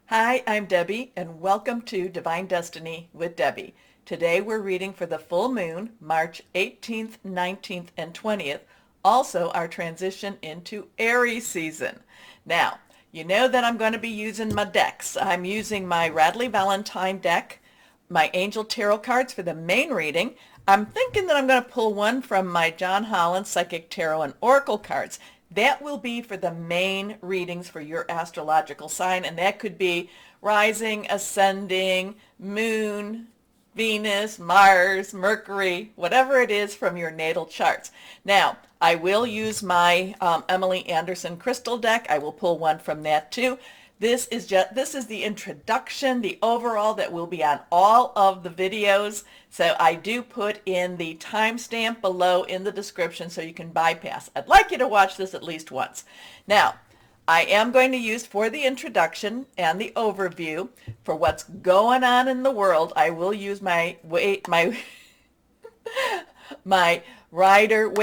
Hi, I'm Debbie, and welcome to Divine Destiny with Debbie. Today we're reading for the full moon, March 18th, 19th, and 20th, also our transition into Aries season. Now, you know that I'm going to be using my decks. I'm using my Radley Valentine deck, my Angel Tarot cards for the main reading. I'm thinking that I'm going to pull one from my John Holland Psychic Tarot and Oracle cards. That will be for the main readings for your astrological sign, and that could be rising, ascending, moon, Venus, Mars, Mercury, whatever it is from your natal charts. Now, I will use my Emily Anderson crystal deck. I will pull one from that too. This is the introduction, the overall that will be on all of the videos. So I do put in the timestamp below in the description so you can bypass. I'd like you to watch this at least once. Now, I am going to use for the introduction and the overview for what's going on in the world. I will use my Weight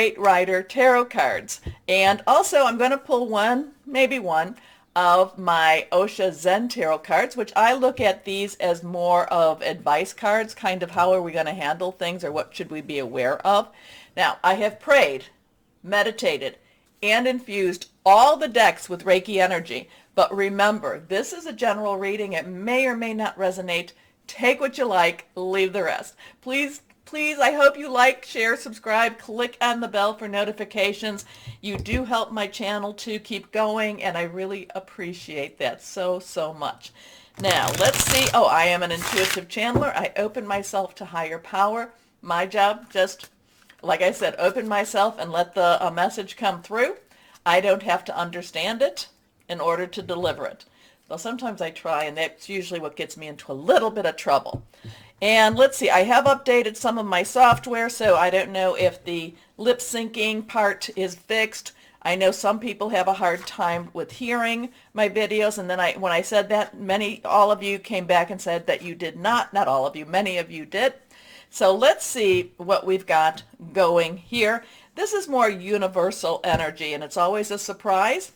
Rider tarot cards. And also I'm going to pull one, maybe one, of my Osha Zen tarot cards, which I look at these as more of advice cards, kind of how are we going to handle things or what should we be aware of. Now, I have prayed, meditated, and infused all the decks with Reiki energy. But remember, this is a general reading. It may or may not resonate. Take what you like, leave the rest. Please, I hope you like, share, subscribe, click on the bell for notifications. You do help my channel to keep going, and I really appreciate that so much. Now, let's see. Oh, I am an intuitive channeler. I open myself to higher power. My job, just like I said, open myself and let the message come through. I don't have to understand it in order to deliver it. Well, sometimes I try, and that's usually what gets me into a little bit of trouble. And let's see, I have updated some of my software, so I don't know if the lip syncing part is fixed. I know some people have a hard time with hearing my videos, and then when I said that, all of you came back and said that you did not all of you, many of you did. So let's see what we've got going here. This is more universal energy, and it's always a surprise.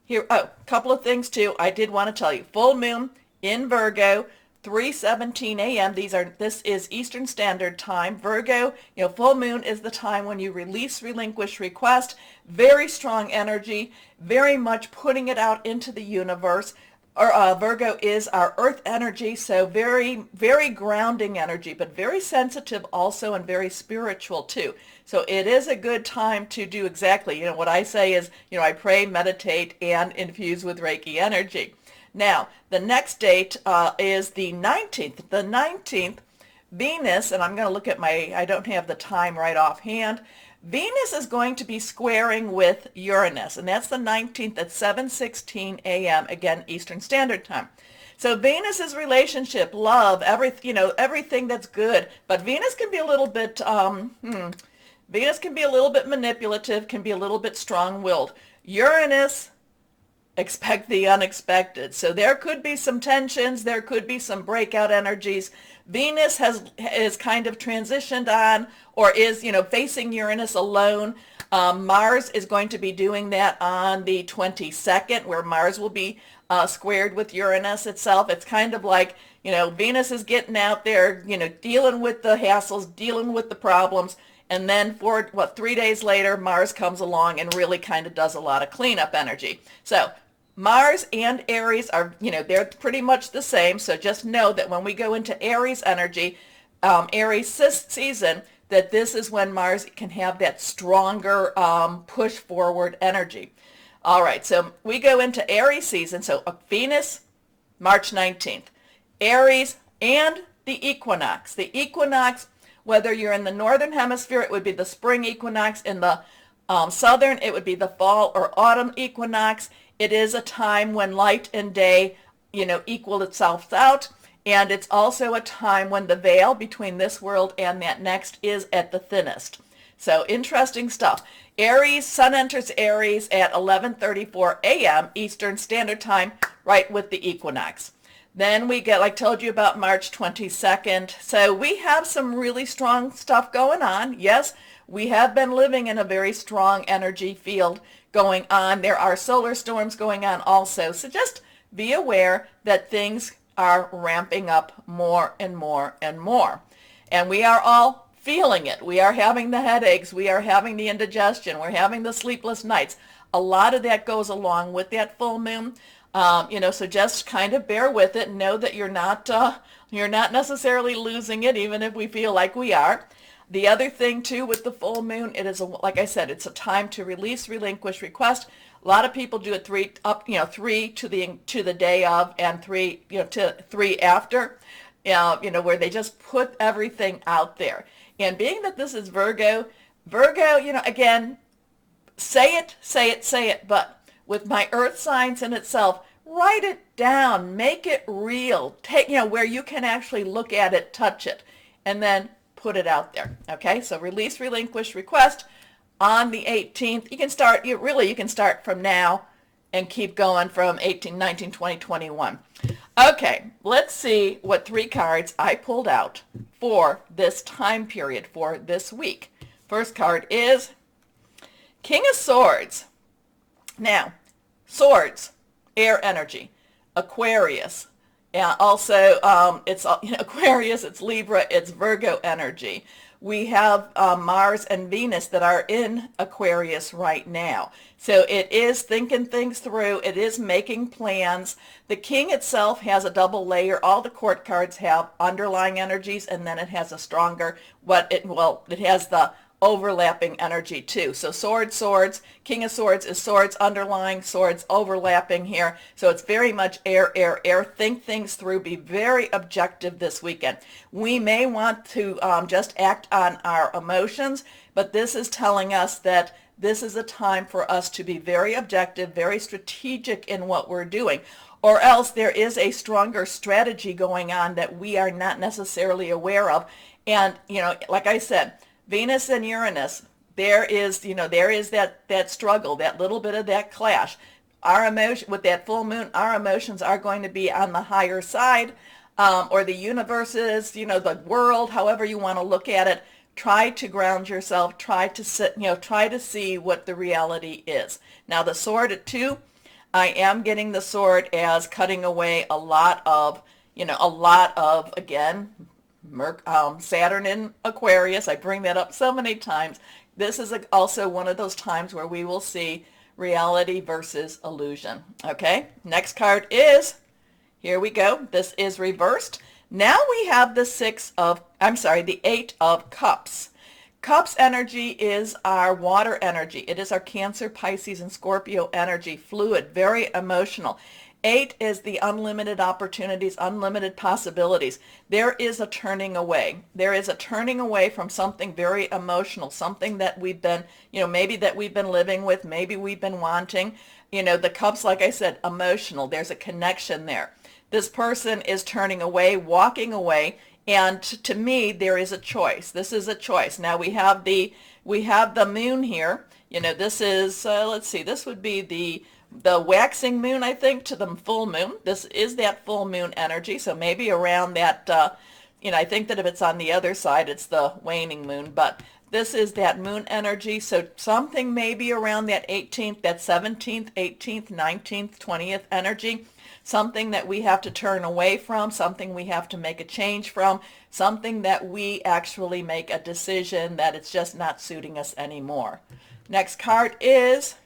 Here, oh, a couple of things too. I did want to tell you, full moon in Virgo, 3:17 a.m. This is Eastern Standard Time. Virgo, full moon is the time when you release, relinquish, request. Very strong energy, very much putting it out into the universe. Virgo is our earth energy, so very, very grounding energy, but very sensitive also and very spiritual too. So it is a good time to do exactly, what I say is, I pray, meditate, and infuse with Reiki energy. Now, the next date is the 19th. The 19th, Venus, and I'm going to look at I don't have the time right offhand. Venus is going to be squaring with Uranus, and that's the 19th at 7:16 a.m., again, Eastern Standard Time. So Venus's relationship, love, everything that's good, but Venus can be a little bit, Venus can be a little bit manipulative, can be a little bit strong-willed. Uranus, expect the unexpected. So there could be some tensions, there could be some breakout energies. Venus is kind of transitioned on, or is, facing Uranus alone. Mars is going to be doing that on the 22nd, where Mars will be squared with Uranus itself. It's kind of like, Venus is getting out there, dealing with the hassles, dealing with the problems. And then 3 days later, Mars comes along and really kind of does a lot of cleanup energy. So Mars and Aries are, they're pretty much the same. So just know that when we go into Aries energy, Aries season, that this is when Mars can have that stronger push forward energy. All right, so we go into Aries season. So Venus, March 19th. Aries and the equinox. The equinox, whether you're in the northern hemisphere, it would be the spring equinox. In the southern, it would be the fall or autumn equinox. It is a time when light and day, equal itself out. And it's also a time when the veil between this world and that next is at the thinnest. So interesting stuff. Aries, Sun enters Aries at 11:34 a.m. Eastern Standard Time, right with the equinox. Then we get, like I told you about March 22nd. So we have some really strong stuff going on. Yes, we have been living in a very strong energy field going on. There are solar storms going on also. So just be aware that things are ramping up more and more and more. And we are all feeling it. We are having the headaches. We are having the indigestion. We're having the sleepless nights. A lot of that goes along with that full moon. So just kind of bear with it and know that you're not necessarily losing it, even if we feel like we are. The other thing too with the full moon, it is like I said, it's a time to release, relinquish, request. A lot of people do it three to the day of, and three to three after. Where they just put everything out there. And being that this is Virgo, again, say it, but with my earth signs in itself, write it down, make it real, take, where you can actually look at it, touch it, and then put it out there. Okay, so release, relinquish, request on the 18th. You can start from now and keep going from 18, 19, 20, 21. Okay, let's see what 3 cards I pulled out for this time period, for this week. First card is King of Swords. Now, swords, air energy, Aquarius. Yeah, also it's Aquarius, it's Libra, it's Virgo energy. We have Mars and Venus that are in Aquarius right now. So it is thinking things through. It is making plans. The King itself has a double layer. All the court cards have underlying energies, and then it has a stronger, it has the overlapping energy too. So swords, King of Swords is swords underlying, swords overlapping here. So it's very much air. Think things through. Be very objective this weekend. We may want to just act on our emotions, but this is telling us that this is a time for us to be very objective, very strategic in what we're doing. Or else there is a stronger strategy going on that we are not necessarily aware of. And, like I said, Venus and Uranus, there is that struggle, that little bit of that clash. Our emotion with that full moon, our emotions are going to be on the higher side, or the universe is, the world, however you want to look at it. Try to ground yourself. Try to see what the reality is. Now the sword at 2, I am getting the sword as cutting away a lot of, again, Saturn in Aquarius. I bring that up so many times. This is also one of those times where we will see reality versus illusion. Okay, next card is, here we go. This is reversed. Now we have the 8 of Cups. Cups energy is our water energy. It is our Cancer, Pisces, and Scorpio energy, fluid, very emotional. 8 is the unlimited opportunities, unlimited possibilities. There is a turning away. There is a turning away from something very emotional, something that we've been, maybe that we've been living with, maybe we've been wanting. The Cups, like I said, emotional. There's a connection there. This person is turning away, walking away, and to me, there is a choice. This is a choice. Now we have the moon here. This is, let's see, this would be the waxing moon, I think, to the full moon. This is that full moon energy, so maybe around that, I think that if it's on the other side, it's the waning moon, but this is that moon energy, so something maybe around that 18th, that 17th, 18th, 19th, 20th energy, something that we have to turn away from, something we have to make a change from, something that we actually make a decision that it's just not suiting us anymore. Next card is,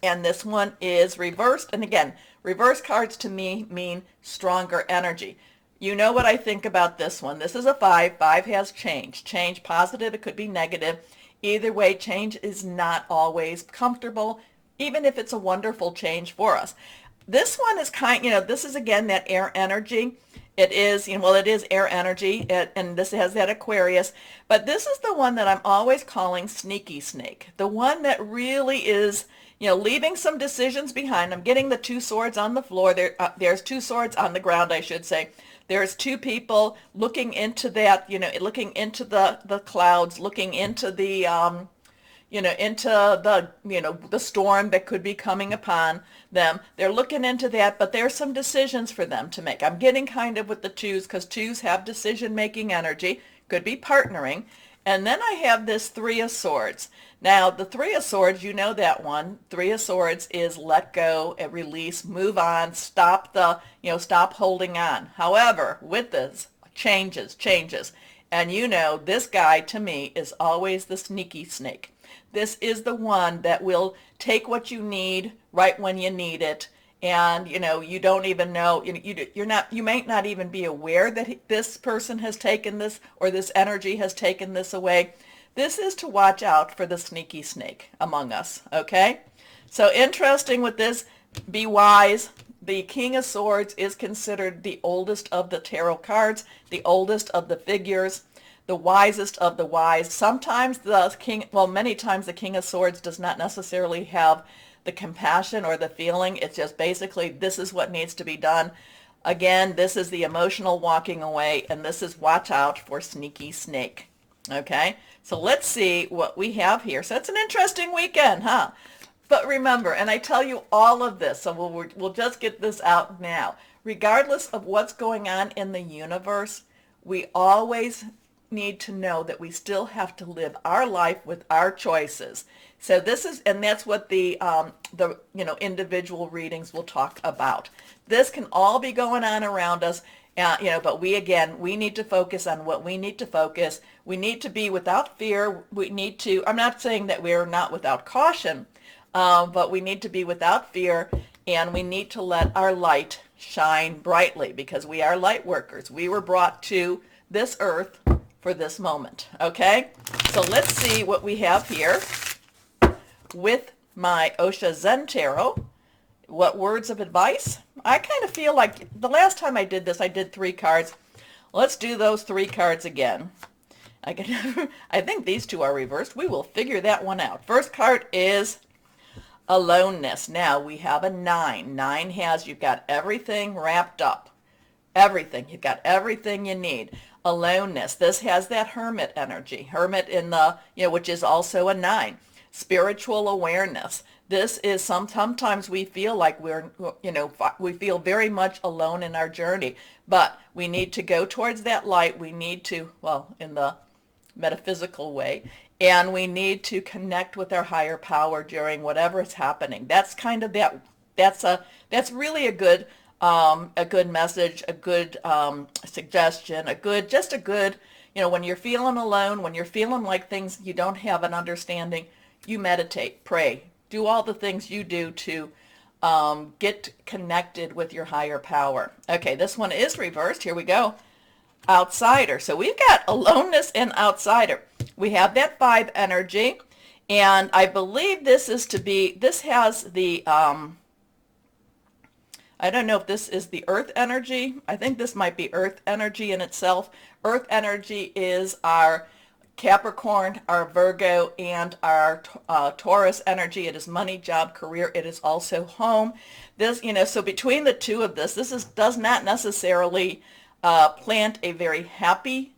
and this one is reversed. And again, reverse cards to me mean stronger energy. You know what I think about this one. This is a 5. 5 has change. Change positive, it could be negative. Either way, change is not always comfortable, even if it's a wonderful change for us. This one is this is again that air energy. It is, it is air energy, and this has that Aquarius. But this is the one that I'm always calling sneaky snake. The one that really is, leaving some decisions behind. I'm getting the 2 swords on the floor. There's 2 swords on the ground, I should say. There's 2 people looking into that, looking into the clouds, looking into the, the storm that could be coming upon them. They're looking into that, but there's some decisions for them to make. I'm getting kind of with the 2s because 2s have decision-making energy, could be partnering. And then I have this Three of Swords. Now, the Three of Swords, you know that one. Three of Swords is let go, release, move on, stop stop holding on. However, with this, changes. And you know, this guy to me is always the sneaky snake. This is the one that will take what you need right when you need it. And you don't even know, you might not even be aware that this person has taken this, or this energy has taken this away. This is to watch out for the sneaky snake among us, okay? So interesting with this, be wise. The King of Swords is considered the oldest of the tarot cards, the oldest of the figures, the wisest of the wise. Sometimes many times the King of Swords does not necessarily have the compassion or the feeling. It's just basically, this is what needs to be done. Again, this is the emotional walking away, and this is watch out for sneaky snake. Okay, so let's see what we have here. So it's an interesting weekend, huh? But remember, and I tell you all of this, so we'll just get this out now. Regardless of what's going on in the universe, we always need to know that we still have to live our life with our choices. So this is, and that's what the individual readings will talk about. This can all be going on around us, but we need to focus on what we need to focus. We need to be without fear. I'm not saying that we're not without caution, but we need to be without fear, and we need to let our light shine brightly, because we are light workers. We were brought to this earth for this moment, okay? So let's see what we have here with my Osha Zen Tarot. What words of advice? I kind of feel like the last time I did this, I did 3 cards. Let's do those 3 cards again. I think these 2 are reversed. We will figure that one out. First card is aloneness. Now we have a 9. 9 has, you've got everything wrapped up. Everything. You've got everything you need. Aloneness. This has that hermit energy. Hermit in the, which is also a 9. Spiritual awareness. This is sometimes we feel like we feel very much alone in our journey, but we need to go towards that light. We need to, in the metaphysical way, and we need to connect with our higher power during whatever is happening. That's kind of that's really a good message, a good suggestion, a good, when you're feeling alone, when you're feeling like things you don't have an understanding, you meditate, pray, do all the things you do to get connected with your higher power. Okay, this one is reversed. Here we go. Outsider. So we've got aloneness and outsider. We have that 5 energy, and I believe this has the, I don't know if this is the earth energy. I think this might be earth energy in itself. Earth energy is our Capricorn, our Virgo, and our Taurus energy. It is money, job, career. It is also home. This, so between the 2 of this does not necessarily plant a very happy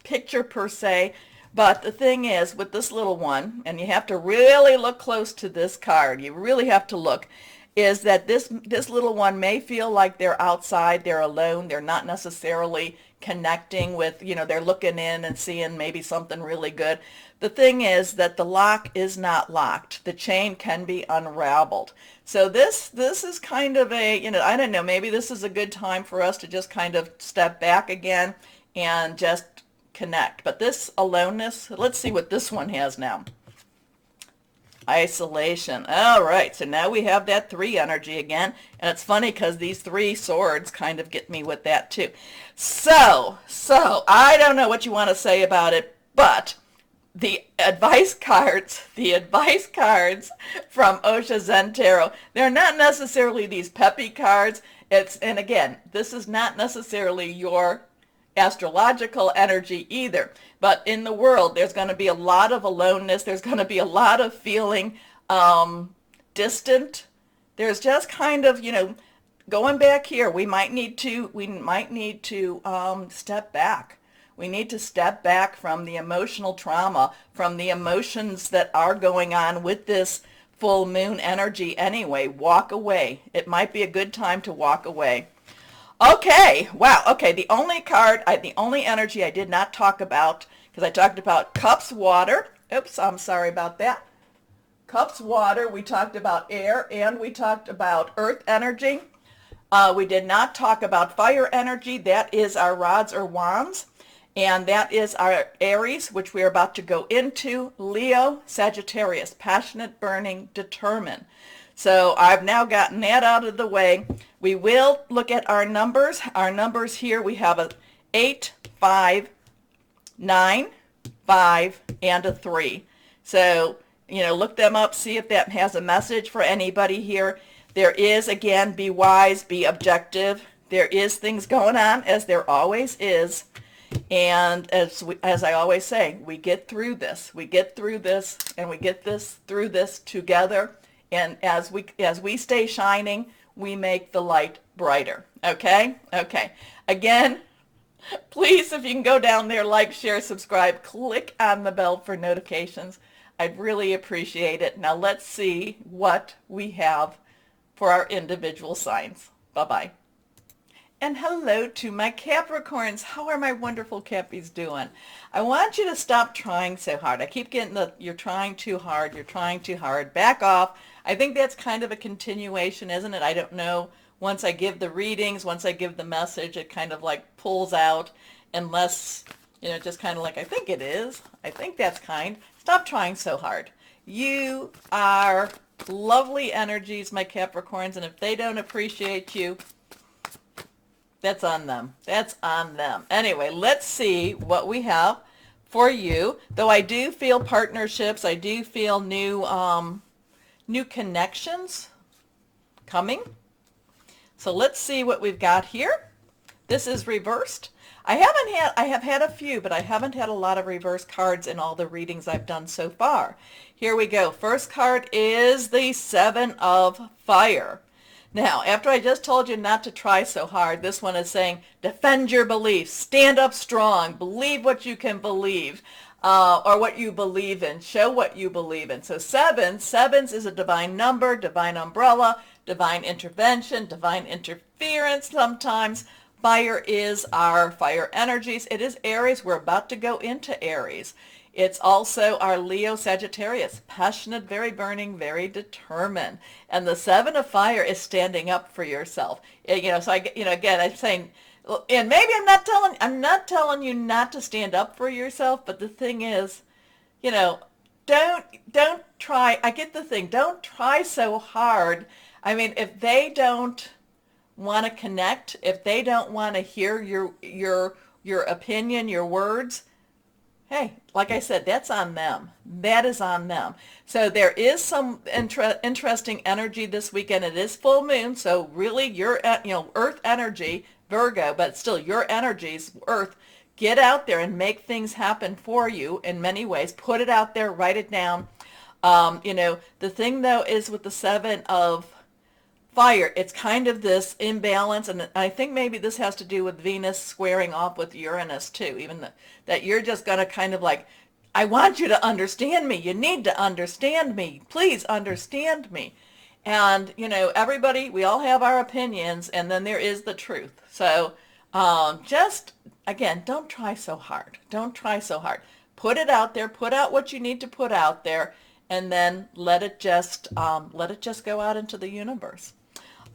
picture per se. But the thing is, with this little one, and you have to really look close to this card, you really have to look, is that this little one may feel like they're outside, they're alone, they're not necessarily connecting with, they're looking in and seeing maybe something really good. The thing is that the lock is not locked. The chain can be unraveled. So this is kind of a, I don't know, maybe this is a good time for us to just kind of step back again and just connect. But this aloneness, let's see what this one has now. Isolation. All right, so now we have that 3 energy again, and it's funny because these 3 swords kind of get me with that too. So I don't know what you want to say about it, but the advice cards from Osha Zen Tarot, they're not necessarily these peppy cards. And again, this is not necessarily your astrological energy either, but in the world there's going to be a lot of aloneness. There's going to be a lot of feeling distant. There's just kind of, going back here, we might need to step back. We need to step back from the emotional trauma, from the emotions that are going on with this full moon energy anyway. Walk away. It might be a good time to walk away. Okay, wow, okay, the only energy I did not talk about, because I talked about cups, water. Oops, I'm sorry about that. Cups, water. We talked about air, and we talked about earth energy. We did not talk about fire energy. That is our rods or wands. And that is our Aries, which we are about to go into. Leo, Sagittarius, passionate, burning, determined. So I've now gotten that out of the way. We will look at our numbers. Our numbers here, we have a 8, 5, 9, 5, and a 3. So, look them up, see if that has a message for anybody here. There is, again, be wise, be objective. There is things going on, as there always is. And as I always say, we get through this. We get through this, and we get through this together. And as we stay shining, we make the light brighter. Okay? Okay. Again, please, if you can go down there, like, share, subscribe, click on the bell for notifications. I'd really appreciate it. Now let's see what we have for our individual signs. Bye-bye. And hello to my Capricorns. How are my wonderful Cappies doing? I want you to stop trying so hard. I keep getting you're trying too hard, you're trying too hard. Back off. I think that's kind of a continuation, isn't it? I don't know. Once I give the readings, once I give the message, it kind of like pulls out, unless, just kind of like, I think it is. I think that's kind. Stop trying so hard. You are lovely energies, my Capricorns, and if they don't appreciate you, that's on them. That's on them. Anyway, let's see what we have for you. Though I do feel partnerships, I do feel new connections coming. So let's see what we've got here. This is reversed. I have had a few, but I haven't had a lot of reverse cards in all the readings I've done so far. Here we go. First card is the Seven of Fire. Now, after I just told you not to try so hard, this one is saying, defend your beliefs, stand up strong, believe what you can believe, or what you believe in, show what you believe in. So sevens is a divine number, divine umbrella, divine intervention, divine interference sometimes. Fire is our fire energies. It is Aries. We're about to go into Aries. It's also our Leo Sagittarius, passionate, very burning, very determined. And the Seven of Fire is standing up for yourself. So again, I'm saying, and maybe I'm not telling you not to stand up for yourself, but the thing is, don't try. I get the thing. Don't try so hard. I mean, if they don't want to connect, if they don't want to hear your opinion, your words, hey, like I said, that's on them. That is on them. So there is some interesting energy this weekend. It is full moon, so really your Earth energy, Virgo, but still your energies, Earth, get out there and make things happen for you in many ways. Put it out there, write it down. The thing though is with the Seven of Fire, it's kind of this imbalance, and I think maybe this has to do with Venus squaring off with Uranus too, even that you're just going to kind of like, I want you to understand me. You need to understand me. Please understand me. And, everybody, we all have our opinions, and then there is the truth. So just, again, don't try so hard. Don't try so hard. Put it out there. Put out what you need to put out there, and then let it just go out into the universe.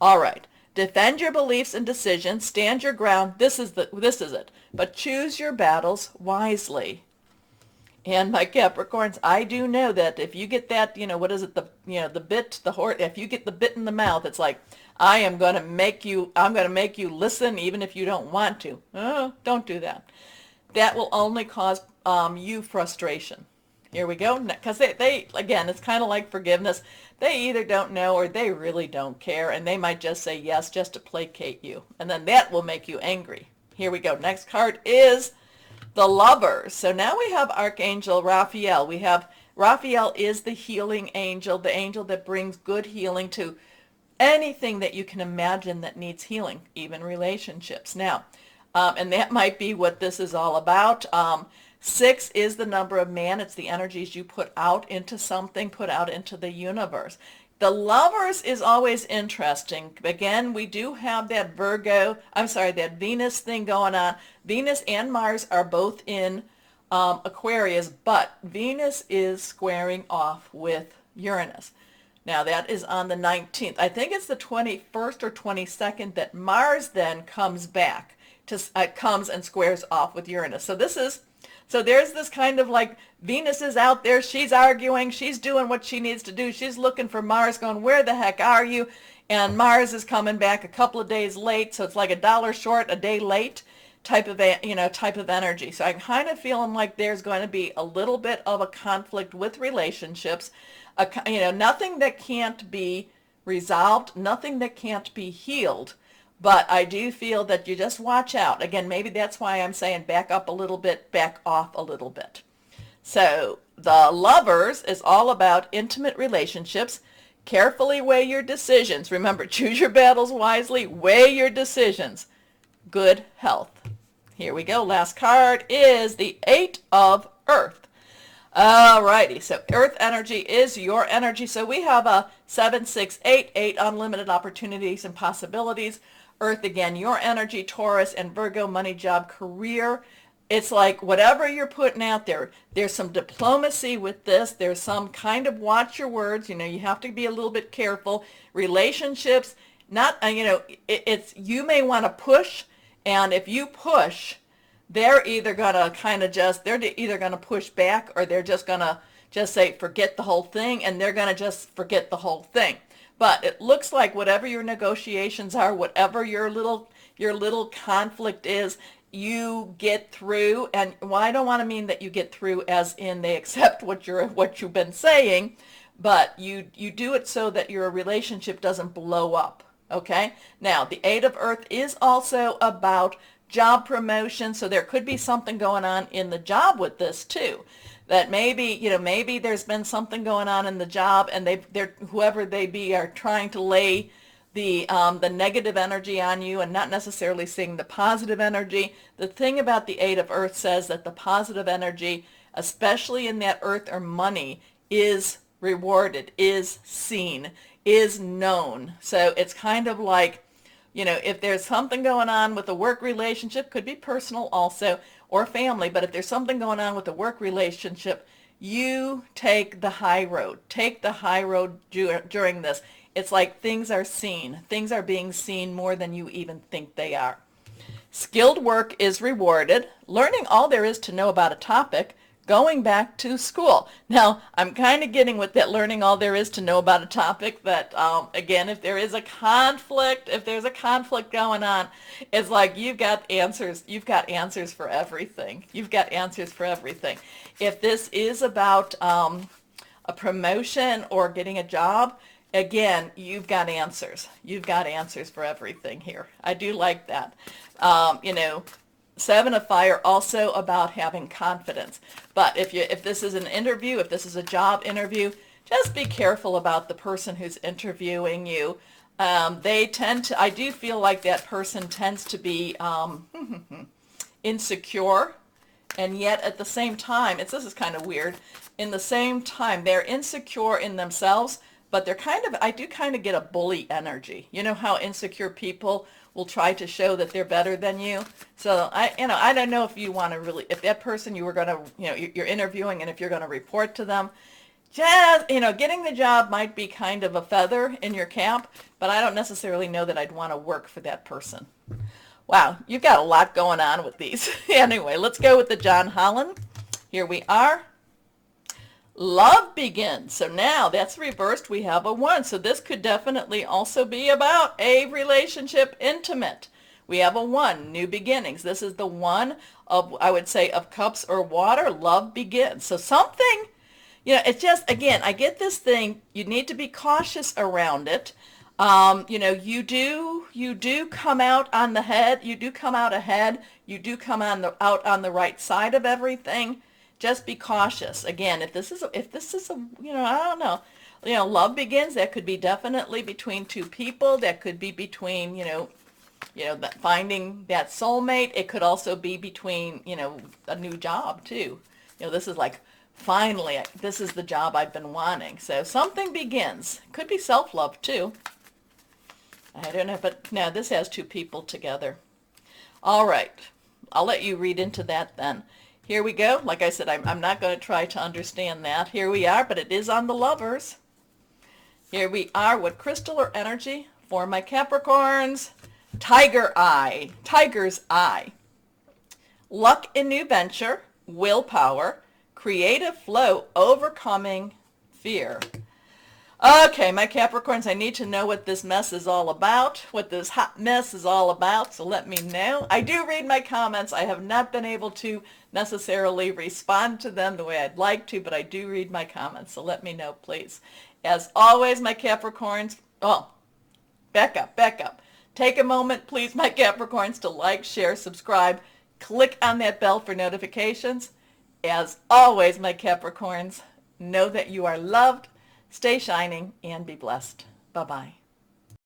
All right. Defend your beliefs and decisions. Stand your ground. This is it. But choose your battles wisely. And my Capricorns, I do know that if you get that, what is it? The bit, the horse. If you get the bit in the mouth, it's like, I'm going to make you listen even if you don't want to. Oh, don't do that. That will only cause you frustration. Here we go. Because they again, it's kind of like forgiveness. They either don't know or they really don't care, and they might just say yes just to placate you. And then that will make you angry. Here we go. Next card is the Lovers. So now we have Archangel Raphael. Raphael is the healing angel, the angel that brings good healing to anything that you can imagine that needs healing, even relationships. Now, and that might be what this is all about. 6 is the number of man. It's the energies you put out into something, put out into the universe. The Lovers is always interesting. Again, we do have that that Venus thing going on. Venus and Mars are both in Aquarius, but Venus is squaring off with Uranus. Now that is on the 19th. I think it's the 21st or 22nd that Mars then comes back to comes and squares off with Uranus. So there's this kind of like Venus is out there, she's arguing, she's doing what she needs to do. She's looking for Mars, going, where the heck are you? And Mars is coming back a couple of days late, so it's like $1 short, a day late type of energy. So I'm kind of feeling like there's going to be a little bit of a conflict with relationships. Nothing that can't be resolved, nothing that can't be healed. But I do feel that you just watch out. Again, maybe that's why I'm saying back up a little bit, back off a little bit. So the Lovers is all about intimate relationships. Carefully weigh your decisions. Remember, choose your battles wisely. Weigh your decisions. Good health. Here we go. Last card is the Eight of Earth. Alrighty, so Earth energy is your energy. So we have a 7, 6, 8, 8 unlimited opportunities and possibilities. Earth again, your energy, Taurus and Virgo, money, job, career. It's like whatever you're putting out there, there's some diplomacy with this. There's some kind of watch your words. You have to be a little bit careful. Relationships, not, it's you may want to push, and if you push, they're either going to push back, or they're just going to just say, forget the whole thing, and they're going to just forget the whole thing. But it looks like whatever your negotiations are, whatever your little conflict is, you get through. And I don't want to mean that you get through as in they accept what you've been saying, but you do it so that your relationship doesn't blow up. Okay? Now, the Eight of Earth is also about job promotion, so there could be something going on in the job with this too. That maybe there's been something going on in the job, and they're whoever they be are trying to lay the negative energy on you and not necessarily seeing the positive energy. The thing about the Eight of Earth says that the positive energy, especially in that Earth or money, is rewarded, is seen, is known. So it's kind of like, if there's something going on with a work relationship, could be personal also, or family, but if there's something going on with a work relationship, you take the high road. Take the high road during this. It's like things are seen. Things are being seen more than you even think they are. Skilled work is rewarded. Learning all there is to know about a topic. Going back to school. Now, I'm kind of getting with that learning all there is to know about a topic that, again, if there's a conflict going on, it's like you've got answers for everything. You've got answers for everything. If this is about a promotion or getting a job, again, you've got answers. You've got answers for everything here. I do like that. Seven of Fire, also about having confidence. But if this is an interview, if this is a job interview, just be careful about the person who's interviewing you. I do feel like that person tends to be insecure, and yet at the same time, this is kind of weird, in the same time, they're insecure in themselves, but I do kind of get a bully energy. You know how insecure people will try to show that they're better than you. So I don't know if you want to really, if that person you were going to, you're interviewing, and if you're going to report to them, just, getting the job might be kind of a feather in your cap, but I don't necessarily know that I'd want to work for that person. Wow, you've got a lot going on with these. Anyway, let's go with the John Holland. Here we are. Love begins. So now that's reversed. We have a 1. So this could definitely also be about a relationship, intimate. We have a 1, new beginnings. This is the 1 of, I would say, of cups or water. Love begins. So something, it's just, again, I get this thing. You need to be cautious around it. You do come out on the head. You do come out ahead. You do come out on the right side of everything. Just be cautious. Again, if this is a, I don't know, love begins. That could be definitely between two people. That could be between, finding that soulmate. It could also be between, a new job too. This is like, finally, this is the job I've been wanting. So something begins. Could be self-love too. I don't know, but no, this has two people together. All right. I'll let you read into that then. here we go. Like I said, I'm not going to try to understand that. Here we are, but it is on the Lovers. Here we are. What crystal or energy for my Capricorns? Tiger Eye. Tiger's Eye. Luck in new venture, willpower, creative flow, overcoming fear. Okay, my Capricorns, I need to know what this mess is all about, what this hot mess is all about, so let me know. I do read my comments. I have not been able to necessarily respond to them the way I'd like to, but I do read my comments, so let me know, please. As always, my Capricorns, oh, back up. Take a moment, please, my Capricorns, to like, share, subscribe, click on that bell for notifications. As always, my Capricorns, know that you are loved. Stay shining and be blessed. Bye-bye.